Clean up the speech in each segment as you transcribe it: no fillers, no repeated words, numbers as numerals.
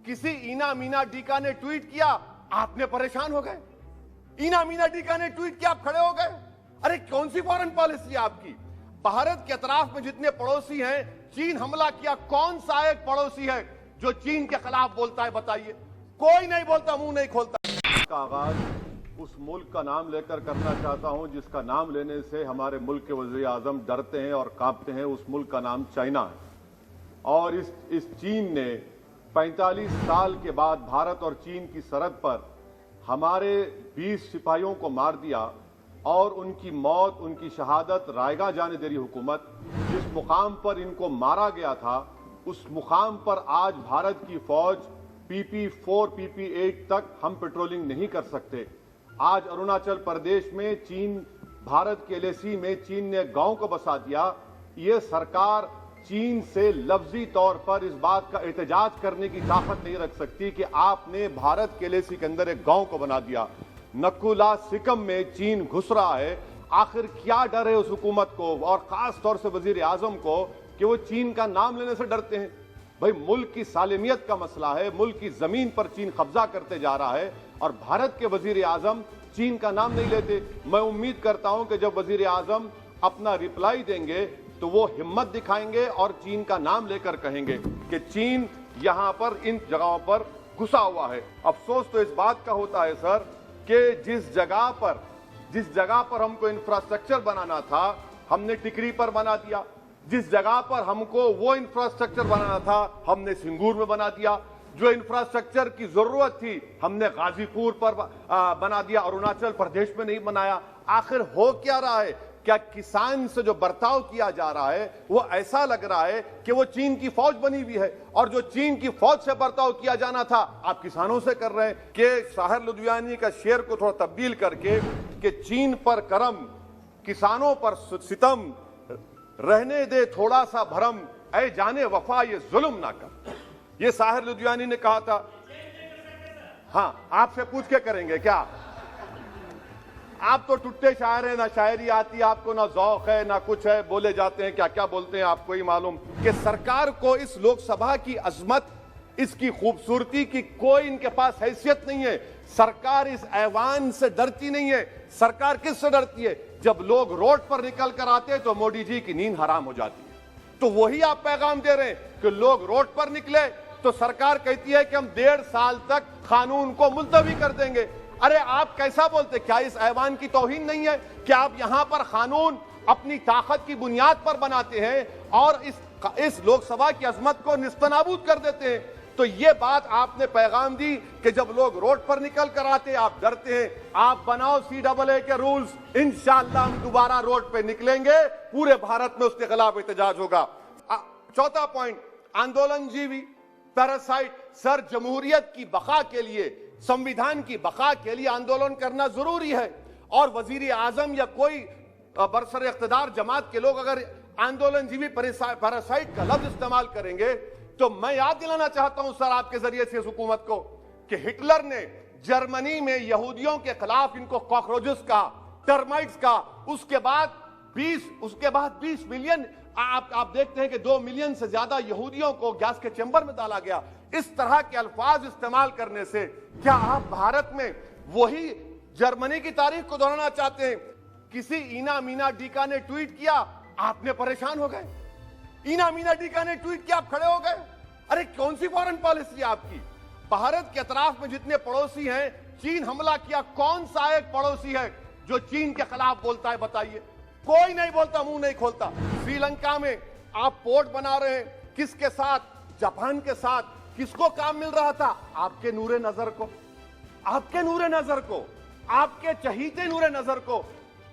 किसी इना मीना डीका ने ट्वीट किया, आपने परेशान हो गए। इना मीना डीका ने ट्वीट किया, आप खड़े हो गए। अरे कौन सी फॉरेन पॉलिसी है आपकी? भारत के अतराफ में जितने पड़ोसी हैं, चीन हमला किया, कौन सा एक पड़ोसी है जो चीन के खिलाफ बोलता है? बताइए। कोई नहीं बोलता, मुंह नहीं खोलता। का आगाज उस मुल्क का नाम लेकर करना चाहता हूं जिसका नाम लेने से हमारे मुल्क के वज़ीर आज़म डरते हैं और कांपते हैं। उस मुल्क का नाम चाइना है। और इस चीन ने 45 साल के बाद भारत और चीन की सरहद पर हमारे 20 सिपाहियों को मार दिया और उनकी मौत, उनकी शहादत रायगा जाने दे रही हुकूमत। जिस मुकाम पर इनको मारा गया था, उस मुकाम पर आज भारत की फौज PP4, PP8 तक हम पेट्रोलिंग नहीं कर सकते। आज अरुणाचल प्रदेश में चीन, भारत के LAC में चीन ने गांव को बसा दिया। ये सरकार चीन से लफ्जी तौर पर इस बात का एहतजाज करने की ताकत नहीं रख सकती कि आपने भारत के LAC के अंदर एक गांव को बना दिया। नकुला सिकम में चीन घुस रहा है। आखिर क्या डर है उस हुकूमत को और खास तौर से वजीर आजम को कि वो चीन का नाम लेने से डरते हैं? भाई, मुल्क की सालिमियत का मसला है। मुल्क की जमीन पर चीन कब्जा करते जा रहा है और भारत के वजीर आजम चीन का नाम नहीं लेते। मैं उम्मीद करता हूं कि जब वजीर आजम अपना रिप्लाई देंगे तो वो हिम्मत दिखाएंगे और चीन का नाम लेकर कहेंगे कि चीन यहां पर इन जगहों पर घुसा हुआ है। अफसोस तो इस बात का होता है सर कि जिस जगह पर हमको इंफ्रास्ट्रक्चर बनाना था, हमने टिकरी पर बना दिया। जिस जगह पर हमको वो इंफ्रास्ट्रक्चर बनाना था, हमने सिंगूर में बना दिया। जो इंफ्रास्ट्रक्चर की जरूरत थी, हमने गाजीपुर पर बना दिया, अरुणाचल प्रदेश में नहीं बनाया। आखिर हो क्या रहा है? क्या किसान से जो बर्ताव किया जा रहा है वो ऐसा लग रहा है कि वो चीन की फौज बनी हुई है, और जो चीन की फौज से बर्ताव किया जाना था आप किसानों से कर रहे हैं। कि साहिर लुधियानी का शेर को थोड़ा तब्दील करके कि चीन पर करम, किसानों पर सितम, रहने दे थोड़ा सा भरम, ऐ जाने वफा ये जुल्म ना कर। ये साहिर लुधियानी ने कहा था। हाँ, आपसे पूछ के करेंगे क्या? आप तो टुट्टे शायर हैं, ना शायरी आती आपको, ना ज़ौक़ है, ना कुछ है। बोले जाते हैं, क्या क्या बोलते हैं आपको ही मालूम। कि सरकार को इस लोकसभा की अजमत, इसकी खूबसूरती की कोई इनके पास हैसियत नहीं है। सरकार इस ऐवान से डरती नहीं है। सरकार किससे डरती है? जब लोग रोड पर निकल कर आते हैं तो मोदी जी की नींद हराम हो जाती है। तो वही आप पैगाम दे रहे हैं कि लोग रोड पर निकले तो सरकार कहती है कि हम 1.5 साल तक कानून को मुलतवी कर देंगे। अरे आप कैसा बोलते? क्या इस ऐवान की तौहीन नहीं है? क्या आप यहां पर कानून अपनी ताकत की बुनियाद पर बनाते हैं और इस लोकसभा की अजमत को निस्तनाबूद कर देते हैं? तो ये बात आपने पैगाम दी कि जब लोग रोड पर निकल कर आते आप डरते हैं। आप बनाओ CAA के रूल्स, इंशाअल्लाह हम दोबारा रोड पे निकलेंगे, पूरे भारत में उसके खिलाफ एहतजाज होगा। चौथा पॉइंट, आंदोलनजीवी, पैरासाइट। सर, जमहूरियत की बका के लिए, संविधान की बका के लिए आंदोलन करना जरूरी है। और वजीर आजम या कोई बरसर इख्तिदार जमात के लोग अगर आंदोलनजीवी पैरासाइट का लफ्ज इस्तेमाल करेंगे तो मैं याद दिलाना चाहता हूं सर आपके जरिए से इस हुकूमत को कि हिटलर ने जर्मनी में यहूदियों के खिलाफ इनको कॉकरोचेस का, टर्माइट्स का, उसके बाद 20 मिलियन, आप देखते हैं कि 2 मिलियन से ज्यादा यहूदियों को गैस के चैम्बर में डाला गया। इस तरह के अल्फाज इस्तेमाल करने से क्या आप भारत में वही जर्मनी की तारीख को दोहराना चाहते हैं? किसी इना मीना डीका ने ट्वीट किया, आपने परेशान हो गए। इना मीना डीका ने ट्वीट किया, आप खड़े हो गए। अरे कौन सी फॉरेन पॉलिसी है आपकी? भारत के अतराफ में जितने पड़ोसी हैं, चीन हमला किया, कौन सा एक पड़ोसी है जो चीन के खिलाफ बोलता है? बताइए। कोई नहीं बोलता, मुंह नहीं खोलता। श्रीलंका में आप पोर्ट बना रहे हैं, किसके साथ? जापान के साथ। किसको काम मिल रहा था? आपके नूरे नजर को, आपके नूरे नजर को, आपके चहीते नूरे नजर को।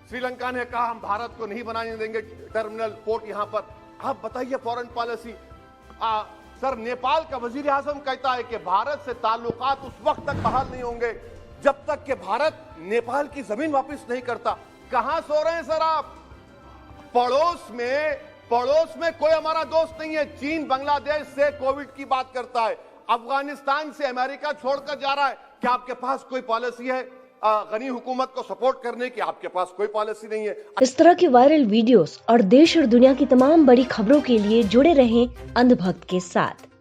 श्रीलंका ने कहा हम भारत को नहीं बनाने देंगे टर्मिनल पोर्ट यहां पर। आप बताइए फॉरेन पॉलिसी। सर, नेपाल का वजीर आजम कहता है कि भारत से ताल्लुकात उस वक्त तक बहाल नहीं होंगे जब तक कि भारत नेपाल की जमीन वापस नहीं करता। कहां सो रहे हैं सर आप? पड़ोस में कोई हमारा दोस्त नहीं है। चीन बांग्लादेश से कोविड की बात करता है, अफगानिस्तान से अमेरिका छोड़कर जा रहा है। क्या आपके पास कोई पॉलिसी है गनी हुकूमत को सपोर्ट करने की? आपके पास कोई पॉलिसी नहीं है। इस तरह के वायरल वीडियोस और देश और दुनिया की तमाम बड़ी खबरों के लिए जुड़े रहें अंधभक्त के साथ।